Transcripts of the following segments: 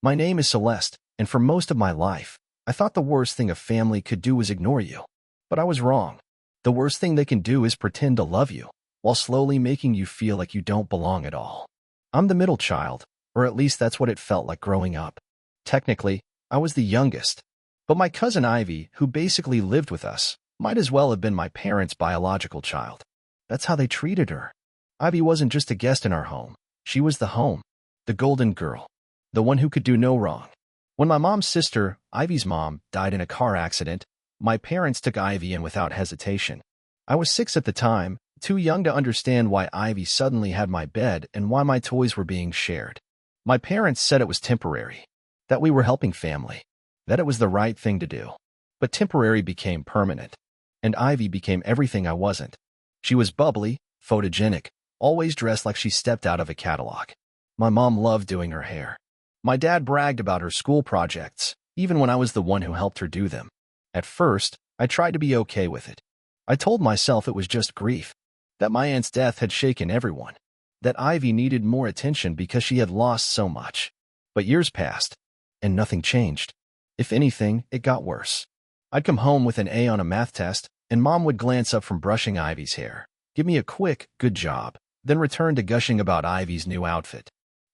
My name is Celeste, and for most of my life, I thought the worst thing a family could do was ignore you. But I was wrong. The worst thing they can do is pretend to love you, while slowly making you feel like you don't belong at all. I'm the middle child, or at least that's what it felt like growing up. Technically, I was the youngest, but my cousin Ivy, who basically lived with us, might as well have been my parents' biological child. That's how they treated her. Ivy wasn't just a guest in our home. She was the home, the golden girl, the one who could do no wrong. When my mom's sister, Ivy's mom, died in a car accident, my parents took Ivy in without hesitation. I was 6 at the time, too young to understand why Ivy suddenly had my bed and why my toys were being shared. My parents said it was temporary, that we were helping family, that it was the right thing to do. But temporary became permanent, and Ivy became everything I wasn't. She was bubbly, photogenic, always dressed like she stepped out of a catalog. My mom loved doing her hair. My dad bragged about her school projects, even when I was the one who helped her do them. At first, I tried to be okay with it. I told myself it was just grief, that my aunt's death had shaken everyone, that Ivy needed more attention because she had lost so much. But years passed, and nothing changed. If anything, it got worse. I'd come home with an A on a math test, and Mom would glance up from brushing Ivy's hair, give me a quick, good job, then return to gushing about Ivy's new outfit.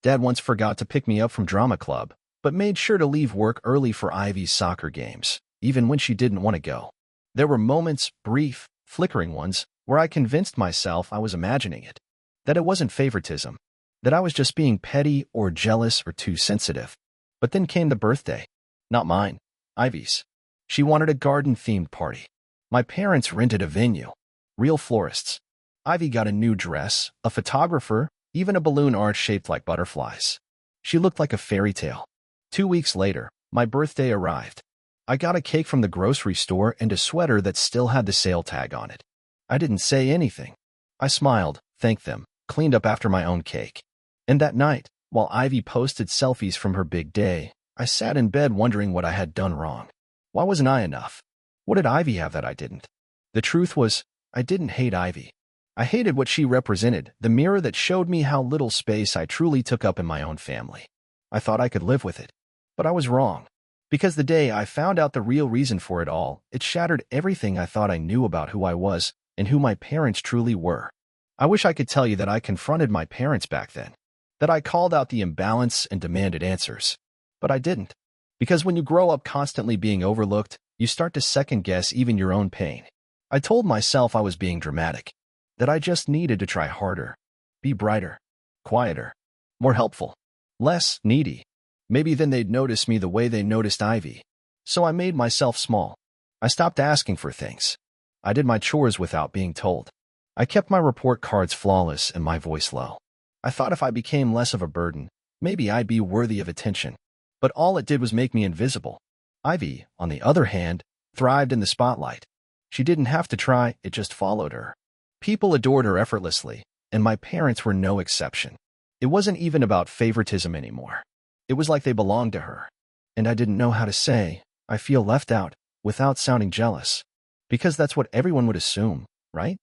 Dad once forgot to pick me up from drama club, but made sure to leave work early for Ivy's soccer games, even when she didn't want to go. There were moments, brief, flickering ones, where I convinced myself I was imagining it, that it wasn't favoritism, that I was just being petty or jealous or too sensitive. But then came the birthday. Not mine, Ivy's. She wanted a garden-themed party. My parents rented a venue, real florists. Ivy got a new dress, a photographer, even a balloon arch shaped like butterflies. She looked like a fairy tale. 2 weeks later, my birthday arrived. I got a cake from the grocery store and a sweater that still had the sale tag on it. I didn't say anything. I smiled, thanked them, cleaned up after my own cake. And that night, while Ivy posted selfies from her big day, I sat in bed wondering what I had done wrong. Why wasn't I enough? What did Ivy have that I didn't? The truth was, I didn't hate Ivy. I hated what she represented, the mirror that showed me how little space I truly took up in my own family. I thought I could live with it. But I was wrong. Because the day I found out the real reason for it all, it shattered everything I thought I knew about who I was and who my parents truly were. I wish I could tell you that I confronted my parents back then, that I called out the imbalance and demanded answers. But I didn't. Because when you grow up constantly being overlooked, you start to second-guess even your own pain. I told myself I was being dramatic, that I just needed to try harder, be brighter, quieter, more helpful, less needy. Maybe then they'd notice me the way they noticed Ivy. So I made myself small. I stopped asking for things. I did my chores without being told. I kept my report cards flawless and my voice low. I thought if I became less of a burden, maybe I'd be worthy of attention. But all it did was make me invisible. Ivy, on the other hand, thrived in the spotlight. She didn't have to try, it just followed her. People adored her effortlessly, and my parents were no exception. It wasn't even about favoritism anymore. It was like they belonged to her. And I didn't know how to say, I feel left out, without sounding jealous. Because that's what everyone would assume, right?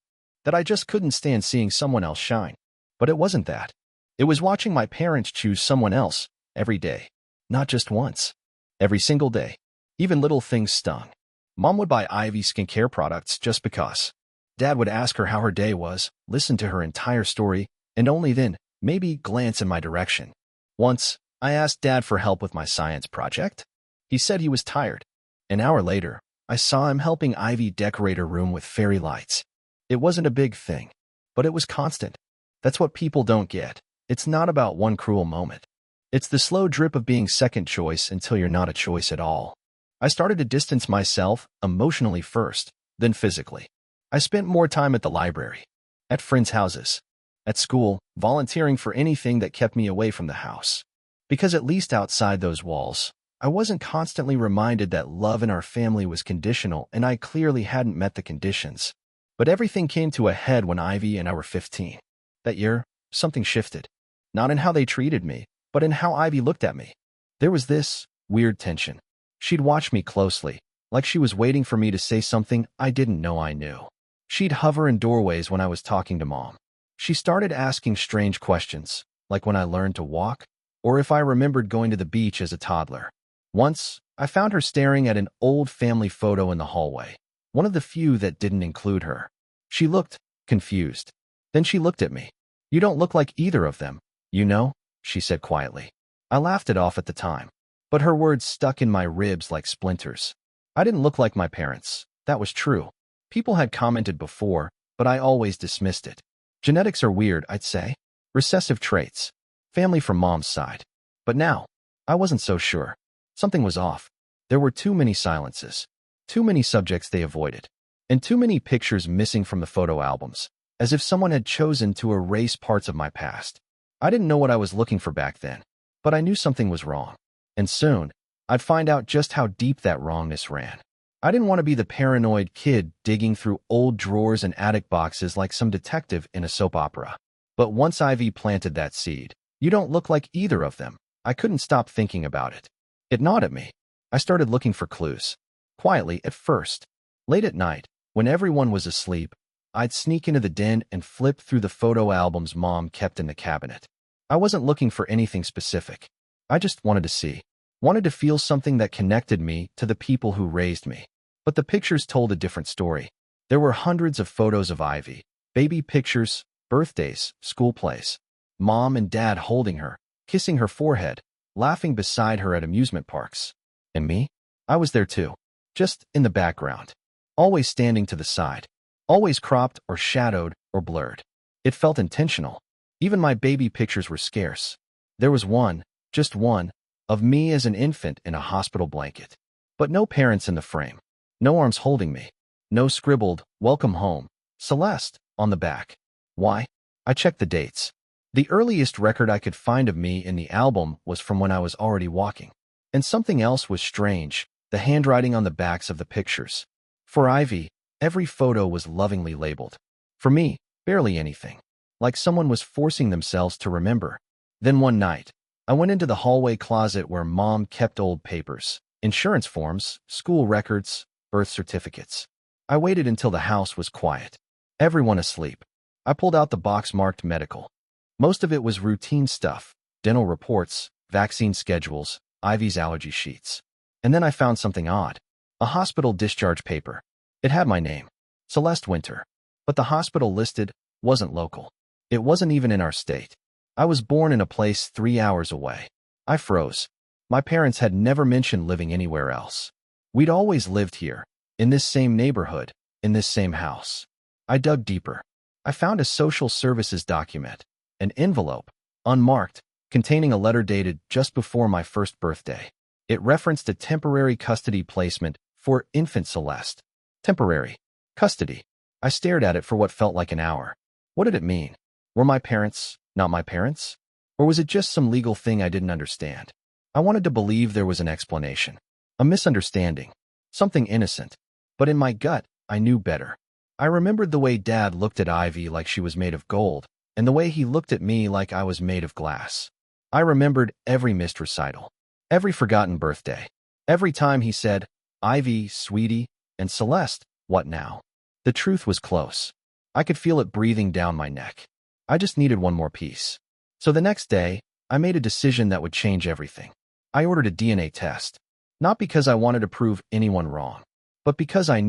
That I just couldn't stand seeing someone else shine. But it wasn't that. It was watching my parents choose someone else, every day. Not just once. Every single day. Even little things stung. Mom would buy Ivy skincare products just because. Dad would ask her how her day was, listen to her entire story, and only then, maybe glance in my direction. Once, I asked Dad for help with my science project. He said he was tired. An hour later, I saw him helping Ivy decorate her room with fairy lights. It wasn't a big thing, but it was constant. That's what people don't get. It's not about one cruel moment. It's the slow drip of being second choice until you're not a choice at all. I started to distance myself, emotionally first, then physically. I spent more time at the library, at friends' houses, at school, volunteering for anything that kept me away from the house. Because at least outside those walls, I wasn't constantly reminded that love in our family was conditional and I clearly hadn't met the conditions. But everything came to a head when Ivy and I were 15. That year, something shifted. Not in how they treated me, but in how Ivy looked at me. There was this weird tension. She'd watch me closely, like she was waiting for me to say something I didn't know I knew. She'd hover in doorways when I was talking to Mom. She started asking strange questions, like when I learned to walk, or if I remembered going to the beach as a toddler. Once, I found her staring at an old family photo in the hallway, one of the few that didn't include her. She looked confused. Then she looked at me. "You don't look like either of them, you know," she said quietly. I laughed it off at the time, but her words stuck in my ribs like splinters. I didn't look like my parents. That was true. People had commented before, but I always dismissed it. Genetics are weird, I'd say. Recessive traits. Family from mom's side. But now, I wasn't so sure. Something was off. There were too many silences. Too many subjects they avoided. And too many pictures missing from the photo albums, as if someone had chosen to erase parts of my past. I didn't know what I was looking for back then, but I knew something was wrong. And soon, I'd find out just how deep that wrongness ran. I didn't want to be the paranoid kid digging through old drawers and attic boxes like some detective in a soap opera. But once Ivy planted that seed, "You don't look like either of them," I couldn't stop thinking about it. It gnawed at me. I started looking for clues. Quietly at first. Late at night, when everyone was asleep, I'd sneak into the den and flip through the photo albums Mom kept in the cabinet. I wasn't looking for anything specific. I just wanted to see. Wanted to feel something that connected me to the people who raised me. But the pictures told a different story. There were hundreds of photos of Ivy. Baby pictures, birthdays, school plays. Mom and Dad holding her, kissing her forehead, laughing beside her at amusement parks. And me? I was there too. Just in the background. Always standing to the side. Always cropped or shadowed or blurred. It felt intentional. Even my baby pictures were scarce. There was one, just one, of me as an infant in a hospital blanket. But no parents in the frame. No arms holding me. No scribbled, "Welcome home, Celeste," on the back. Why? I checked the dates. The earliest record I could find of me in the album was from when I was already walking. And something else was strange, the handwriting on the backs of the pictures. For Ivy, every photo was lovingly labeled. For me, barely anything. Like someone was forcing themselves to remember. Then one night, I went into the hallway closet where Mom kept old papers, insurance forms, school records, birth certificates. I waited until the house was quiet. Everyone asleep. I pulled out the box marked medical. Most of it was routine stuff, dental reports, vaccine schedules, Ivy's allergy sheets. And then I found something odd. A hospital discharge paper. It had my name, Celeste Winter. But the hospital listed wasn't local. It wasn't even in our state. I was born in a place 3 hours away. I froze. My parents had never mentioned living anywhere else. We'd always lived here, in this same neighborhood, in this same house. I dug deeper. I found a social services document, an envelope, unmarked, containing a letter dated just before my first birthday. It referenced a temporary custody placement for infant Celeste. Temporary. Custody. I stared at it for what felt like an hour. What did it mean? Were my parents not my parents? Or was it just some legal thing I didn't understand? I wanted to believe there was an explanation. A misunderstanding. Something innocent. But in my gut, I knew better. I remembered the way Dad looked at Ivy like she was made of gold, and the way he looked at me like I was made of glass. I remembered every missed recital. Every forgotten birthday. Every time he said, "Ivy, sweetie," and "Celeste, what now?" The truth was close. I could feel it breathing down my neck. I just needed one more piece. So the next day, I made a decision that would change everything. I ordered a DNA test. Not because I wanted to prove anyone wrong, but because I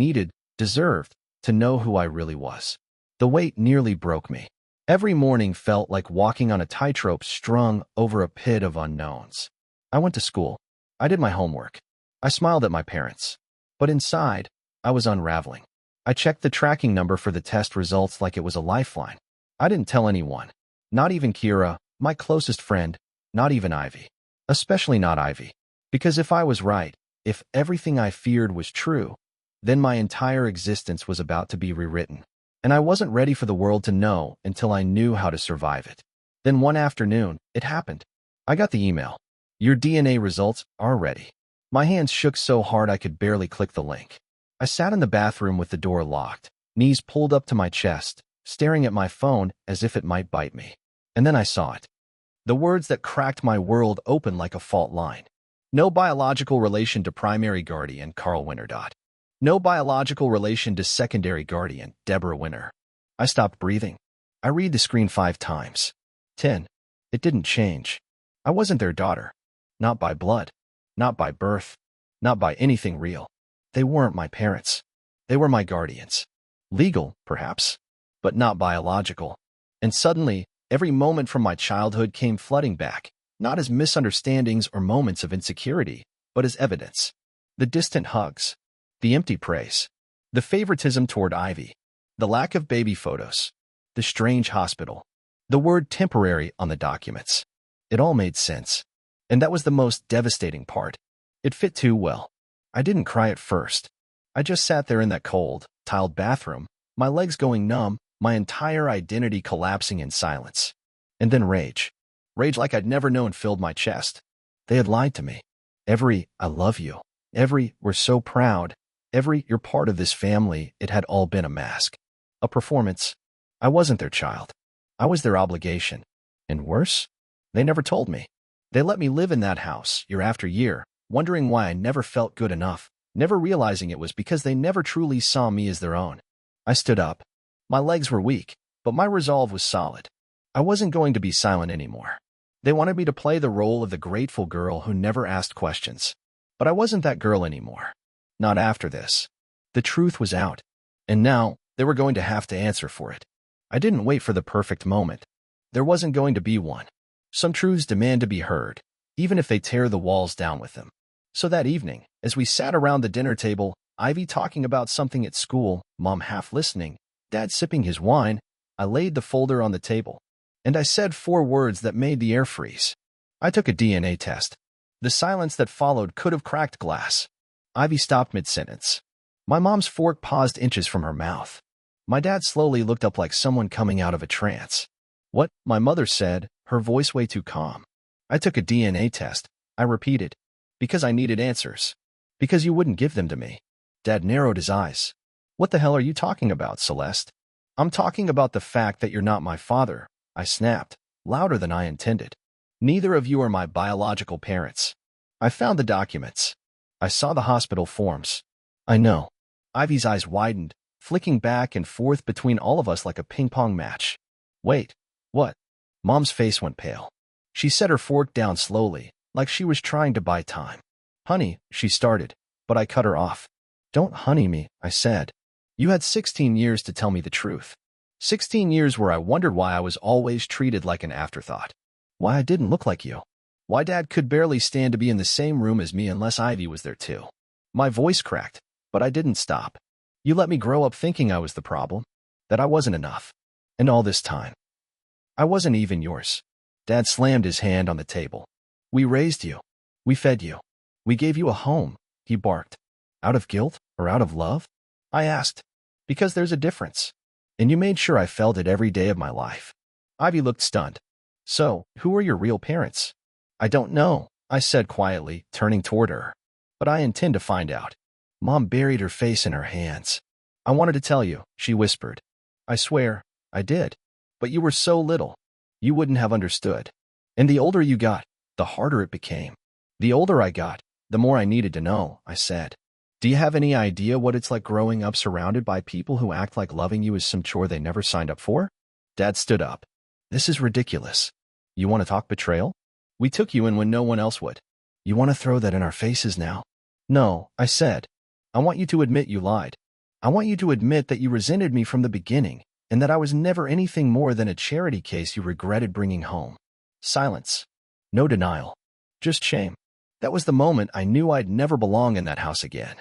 deserved, to know who I really was. The weight nearly broke me. Every morning felt like walking on a tightrope strung over a pit of unknowns. I went to school. I did my homework. I smiled at my parents. But inside, I was unraveling. I checked the tracking number for the test results like it was a lifeline. I didn't tell anyone. Not even Kira, my closest friend, not even Ivy. Especially not Ivy. Because if I was right, if everything I feared was true, then my entire existence was about to be rewritten. And I wasn't ready for the world to know until I knew how to survive it. Then one afternoon, it happened. I got the email. "Your DNA results are ready." My hands shook so hard I could barely click the link. I sat in the bathroom with the door locked, knees pulled up to my chest, staring at my phone as if it might bite me. And then I saw it. The words that cracked my world open like a fault line. No biological relation to primary guardian, Carl Winter. No biological relation to secondary guardian, Deborah Winter. I stopped breathing. I read the screen 5 times. 10. It didn't change. I wasn't their daughter. Not by blood. Not by birth. Not by anything real. They weren't my parents. They were my guardians. Legal, perhaps, but not biological. And suddenly, every moment from my childhood came flooding back, not as misunderstandings or moments of insecurity, but as evidence. The distant hugs. The empty praise. The favoritism toward Ivy. The lack of baby photos. The strange hospital. The word temporary on the documents. It all made sense. And that was the most devastating part. It fit too well. I didn't cry at first. I just sat there in that cold, tiled bathroom, my legs going numb, my entire identity collapsing in silence. And then rage. Rage like I'd never known filled my chest. They had lied to me. Every, "I love you." Every, "we're so proud." Every, "you're part of this family." It had all been a mask. A performance. I wasn't their child. I was their obligation. And worse? They never told me. They let me live in that house, year after year, wondering why I never felt good enough, never realizing it was because they never truly saw me as their own. I stood up. My legs were weak, but my resolve was solid. I wasn't going to be silent anymore. They wanted me to play the role of the grateful girl who never asked questions. But I wasn't that girl anymore. Not after this. The truth was out. And now, they were going to have to answer for it. I didn't wait for the perfect moment. There wasn't going to be one. Some truths demand to be heard, even if they tear the walls down with them. So that evening, as we sat around the dinner table, Ivy talking about something at school, Mom half listening, Dad sipping his wine, I laid the folder on the table. And I said 4 words that made the air freeze. I took a DNA test. The silence that followed could have cracked glass. Ivy stopped mid-sentence. My mom's fork paused inches from her mouth. My dad slowly looked up like someone coming out of a trance. "What?" my mother said, her voice way too calm. "I took a DNA test," I repeated. "Because I needed answers. Because you wouldn't give them to me." Dad narrowed his eyes. "What the hell are you talking about, Celeste?" "I'm talking about the fact that you're not my father," I snapped, louder than I intended. "Neither of you are my biological parents." I found the documents. I saw the hospital forms. "I know." Ivy's eyes widened, flicking back and forth between all of us like a ping-pong match. "Wait, what?" Mom's face went pale. She set her fork down slowly, like she was trying to buy time. "Honey," she started, but I cut her off. "Don't honey me," I said. "You had 16 years to tell me the truth. 16 years where I wondered why I was always treated like an afterthought. Why I didn't look like you. Why Dad could barely stand to be in the same room as me unless Ivy was there too." My voice cracked, but I didn't stop. "You let me grow up thinking I was the problem, that I wasn't enough. And all this time, I wasn't even yours." Dad slammed his hand on the table. "We raised you. We fed you. We gave you a home," he barked. "Out of guilt or out of love?" I asked. "Because there's a difference. And you made sure I felt it every day of my life." Ivy looked stunned. "So, who are your real parents?" "I don't know," I said quietly, turning toward her. "But I intend to find out." Mom buried her face in her hands. "I wanted to tell you," she whispered. "I swear, I did. But you were so little. You wouldn't have understood. And the older you got, the harder it became. The older I got, the more I needed to know," I said. "Do you have any idea what it's like growing up surrounded by people who act like loving you is some chore they never signed up for?" Dad stood up. "This is ridiculous. You want to talk betrayal? We took you in when no one else would. You want to throw that in our faces now?" "No," I said. "I want you to admit you lied. I want you to admit that you resented me from the beginning, and that I was never anything more than a charity case you regretted bringing home." Silence. No denial. Just shame. That was the moment I knew I'd never belong in that house again.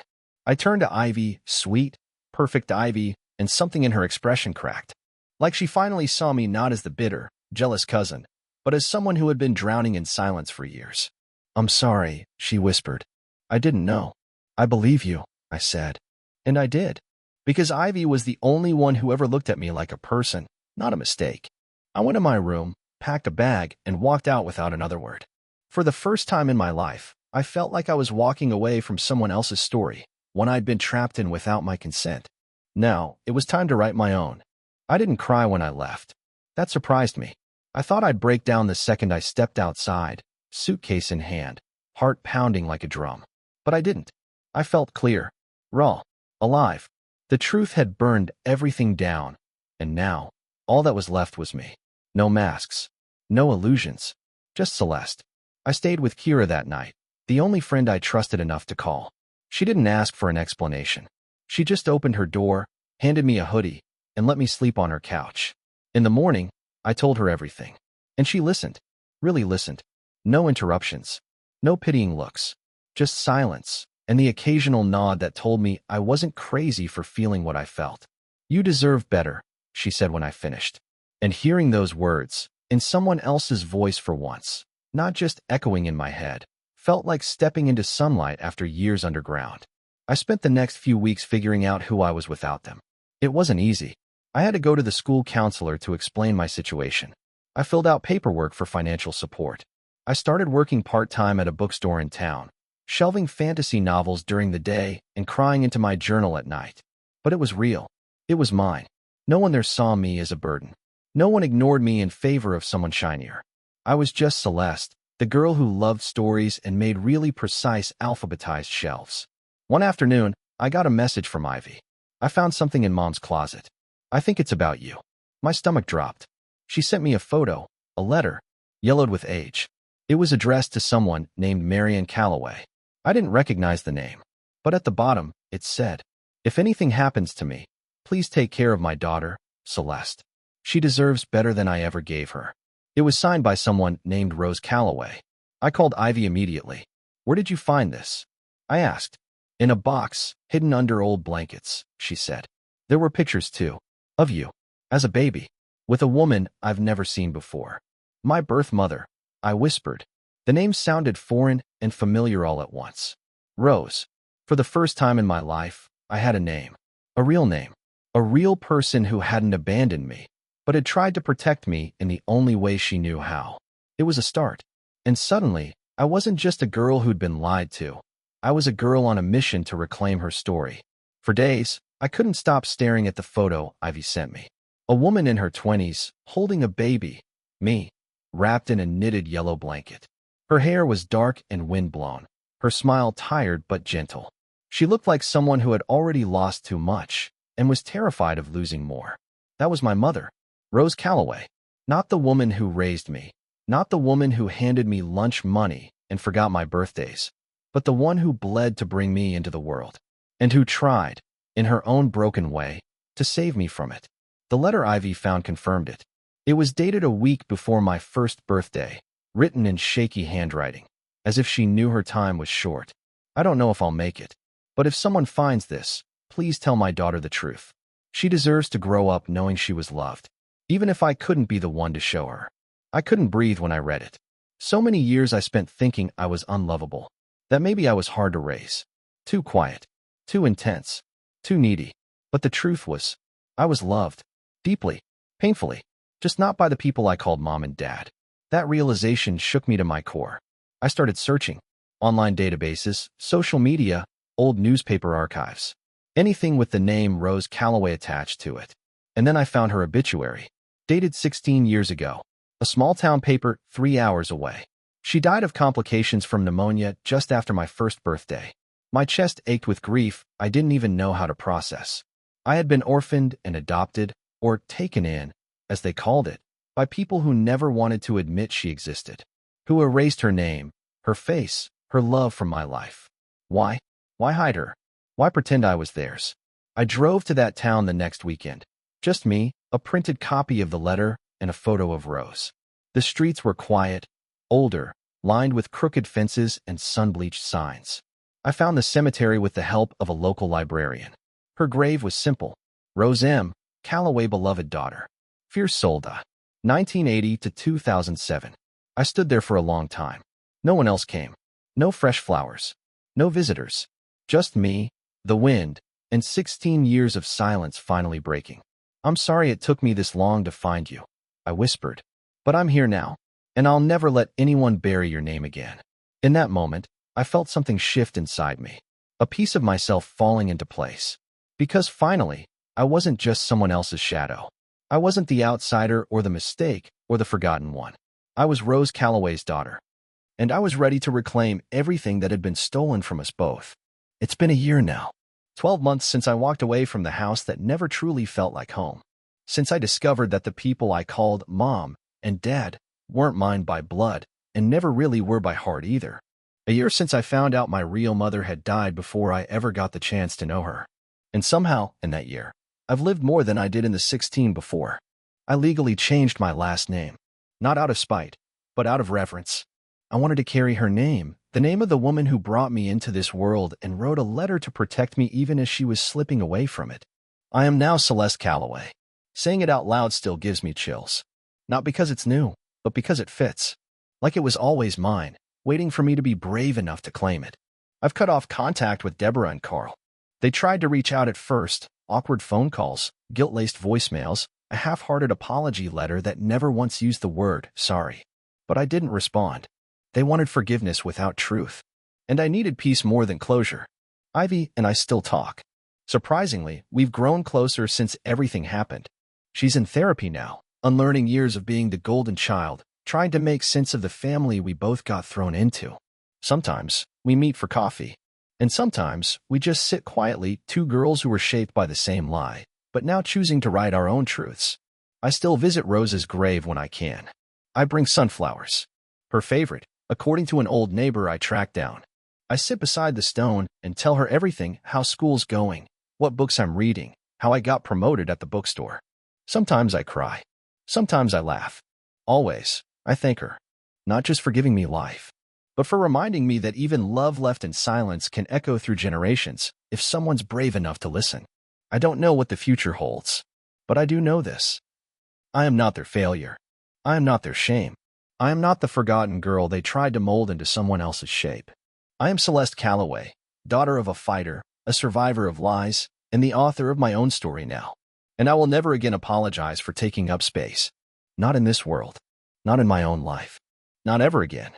I turned to Ivy, sweet, perfect Ivy, and something in her expression cracked. Like she finally saw me not as the bitter, jealous cousin, but as someone who had been drowning in silence for years. "I'm sorry," she whispered. "I didn't know." "I believe you," I said. And I did. Because Ivy was the only one who ever looked at me like a person, not a mistake. I went to my room, packed a bag, and walked out without another word. For the first time in my life, I felt like I was walking away from someone else's story, one I'd been trapped in without my consent. Now, it was time to write my own. I didn't cry when I left. That surprised me. I thought I'd break down the second I stepped outside, suitcase in hand, heart pounding like a drum. But I didn't. I felt clear, raw, alive. The truth had burned everything down, and now, all that was left was me. No masks, no illusions, just Celeste. I stayed with Kira that night, the only friend I trusted enough to call. She didn't ask for an explanation. She just opened her door, handed me a hoodie, and let me sleep on her couch. In the morning, I told her everything. And she listened. Really listened. No interruptions. No pitying looks. Just silence, and the occasional nod that told me I wasn't crazy for feeling what I felt. "You deserve better," she said when I finished. And hearing those words, in someone else's voice for once, not just echoing in my head, felt like stepping into sunlight after years underground. I spent the next few weeks figuring out who I was without them. It wasn't easy. I had to go to the school counselor to explain my situation. I filled out paperwork for financial support. I started working part-time at a bookstore in town, shelving fantasy novels during the day and crying into my journal at night. But it was real. It was mine. No one there saw me as a burden. No one ignored me in favor of someone shinier. I was just Celeste, the girl who loved stories and made really precise alphabetized shelves. One afternoon, I got a message from Ivy. "I found something in Mom's closet. I think it's about you." My stomach dropped. She sent me a photo, a letter, yellowed with age. It was addressed to someone named Marian Calloway. I didn't recognize the name, but at the bottom, it said, "If anything happens to me, please take care of my daughter, Celeste. She deserves better than I ever gave her." It was signed by someone named Rose Calloway. I called Ivy immediately. "Where did you find this?" I asked. "In a box, hidden under old blankets," she said. "There were pictures, too, of you, as a baby, with a woman I've never seen before." "My birth mother," I whispered. The name sounded foreign and familiar all at once. Rose. For the first time in my life, I had a name. A real name. A real person who hadn't abandoned me, but had tried to protect me in the only way she knew how. It was a start. And suddenly, I wasn't just a girl who'd been lied to. I was a girl on a mission to reclaim her story. For days, I couldn't stop staring at the photo Ivy sent me. A woman in her 20s, holding a baby, me, wrapped in a knitted yellow blanket. Her hair was dark and windblown, her smile tired but gentle. She looked like someone who had already lost too much and was terrified of losing more. That was my mother, Rose Calloway. Not the woman who raised me, not the woman who handed me lunch money and forgot my birthdays, but the one who bled to bring me into the world, and who tried, in her own broken way, to save me from it. The letter Ivy found confirmed it. It was dated a week before my first birthday, written in shaky handwriting, as if she knew her time was short. "I don't know if I'll make it, but if someone finds this, please tell my daughter the truth. She deserves to grow up knowing she was loved, even if I couldn't be the one to show her." I couldn't breathe when I read it. So many years I spent thinking I was unlovable, that maybe I was hard to raise, too quiet, too intense, too needy. But the truth was, I was loved, deeply, painfully, just not by the people I called mom and dad. That realization shook me to my core. I started searching. Online databases, social media, old newspaper archives. Anything with the name Rose Calloway attached to it. And then I found her obituary, dated 16 years ago. A small-town paper 3 hours away. She died of complications from pneumonia just after my first birthday. My chest ached with grief I didn't even know how to process. I had been orphaned and adopted, or taken in, as they called it, by people who never wanted to admit she existed, who erased her name, her face, her love from my life. Why? Why hide her? Why pretend I was theirs? I drove to that town the next weekend. Just me, a printed copy of the letter, and a photo of Rose. The streets were quiet, older, lined with crooked fences and sun-bleached signs. I found the cemetery with the help of a local librarian. Her grave was simple. Rose M. Calloway, beloved daughter. Fierce Solda. 1980 to 2007. I stood there for a long time. No one else came. No fresh flowers. No visitors. Just me, the wind, and 16 years of silence finally breaking. "I'm sorry it took me this long to find you," I whispered. "But I'm here now, and I'll never let anyone bury your name again." In that moment, I felt something shift inside me, a piece of myself falling into place. Because finally, I wasn't just someone else's shadow. I wasn't the outsider or the mistake or the forgotten one. I was Rose Calloway's daughter, and I was ready to reclaim everything that had been stolen from us both. It's been a year now, 12 months since I walked away from the house that never truly felt like home. Since I discovered that the people I called Mom and Dad weren't mine by blood, and never really were by heart either. A year since I found out my real mother had died before I ever got the chance to know her. And somehow, in that year, I've lived more than I did in the 16 before. I legally changed my last name, not out of spite, but out of reverence. I wanted to carry her name, the name of the woman who brought me into this world and wrote a letter to protect me even as she was slipping away from it. I am now Celeste Calloway. Saying it out loud still gives me chills. Not because it's new, but because it fits. Like it was always mine, waiting for me to be brave enough to claim it. I've cut off contact with Deborah and Carl. They tried to reach out at first, awkward phone calls, guilt-laced voicemails, a half-hearted apology letter that never once used the word sorry. But I didn't respond. They wanted forgiveness without truth. And I needed peace more than closure. Ivy and I still talk. Surprisingly, we've grown closer since everything happened. She's in therapy now, unlearning years of being the golden child, trying to make sense of the family we both got thrown into. Sometimes, we meet for coffee. And sometimes, we just sit quietly, two girls who were shaped by the same lie, but now choosing to write our own truths. I still visit Rose's grave when I can. I bring sunflowers. Her favorite, according to an old neighbor I tracked down. I sit beside the stone and tell her everything, how school's going, what books I'm reading, how I got promoted at the bookstore. Sometimes I cry. Sometimes I laugh. Always, I thank her. Not just for giving me life, but for reminding me that even love left in silence can echo through generations if someone's brave enough to listen. I don't know what the future holds, but I do know this. I am not their failure. I am not their shame. I am not the forgotten girl they tried to mold into someone else's shape. I am Celeste Calloway, daughter of a fighter, a survivor of lies, and the author of my own story now. And I will never again apologize for taking up space. Not in this world. Not in my own life. Not ever again.